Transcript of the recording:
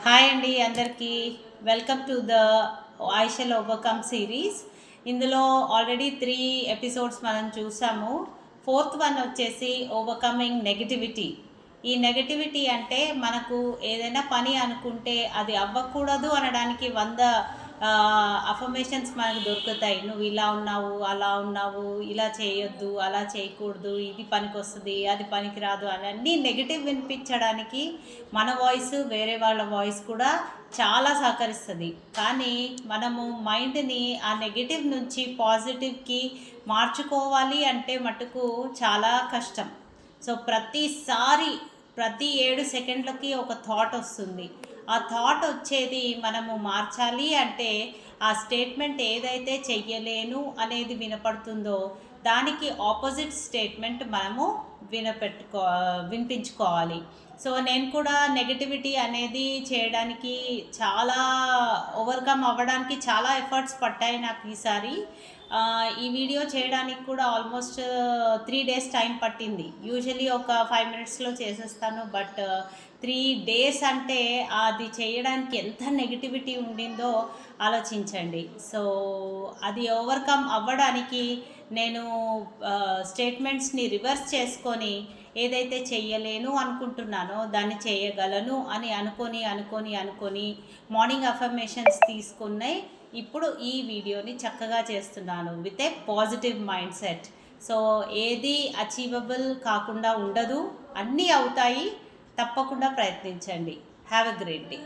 Hi అండి అందరికీ. Welcome to the I shall overcome series. ఇందులో ఆల్రెడీ 3 ఎపిసోడ్స్ మనం చూసాము. ఫోర్త్ వన్ వచ్చేసి ఓవర్కమింగ్ నెగటివిటీ. ఈ నెగటివిటీ అంటే మనకు ఏదైనా పని అనుకుంటే అది అవ్వకూడదు అనడానికి 100 అఫర్మేషన్స్ మనకు దొరుకుతాయి. నువ్వు ఇలా ఉన్నావు, అలా ఉన్నావు, ఇలా చేయొద్దు, అలా చేయకూడదు, ఇది పనికి వస్తుంది, అది పనికి రాదు అని అన్నీ నెగిటివ్ వినిపించడానికి మన వాయిస్ వేరే వాళ్ళ వాయిస్ కూడా చాలా సహకరిస్తుంది. కానీ మనము మైండ్ని ఆ నెగిటివ్ నుంచి పాజిటివ్కి మార్చుకోవాలి అంటే మటుకు చాలా కష్టం. సో ప్రతి 7 సెకండ్లకి ఒక థాట్ వస్తుంది. ఆ థాట్ వచ్చేది మనము మార్చాలి అంటే ఆ స్టేట్మెంట్ ఏదైతే చెయ్యలేను అనేది వినపడుతుందో దానికి ఆపోజిట్ స్టేట్మెంట్ మనము వినిపించుకోవాలి. సో నేను కూడా నెగటివిటీ అనేది చేయడానికి చాలా ఓవర్కమ్ అవ్వడానికి చాలా ఎఫర్ట్స్ పట్టాయి నాకు ఈసారి. ఈ వీడియో చేయడానికి కూడా ఆల్మోస్ట్ 3 డేస్ టైం పట్టింది. యూజువలీ ఒక 5 మినిట్స్లో చేసేస్తాను, బట్ 3 డేస్ అంటే అది చేయడానికి ఎంత నెగిటివిటీ ఉండిందో ఆలోచించండి. సో అది ఓవర్కమ్ అవ్వడానికి నేను స్టేట్మెంట్స్ని రివర్స్ చేసుకొని ఏదైతే చెయ్యలేను అనుకుంటున్నానో దాన్ని చేయగలను అని అనుకొని మార్నింగ్ అఫర్మేషన్స్ తీసుకున్నాయి. ఇప్పుడు ఈ వీడియోని చక్కగా చేస్తున్నాను with a positive mind set. So ఏది అచీవబుల్ కాకుండా ఉండదు, అన్నీ అవుతాయి. తప్పకుండా ప్రయత్నించండి. Have a great day.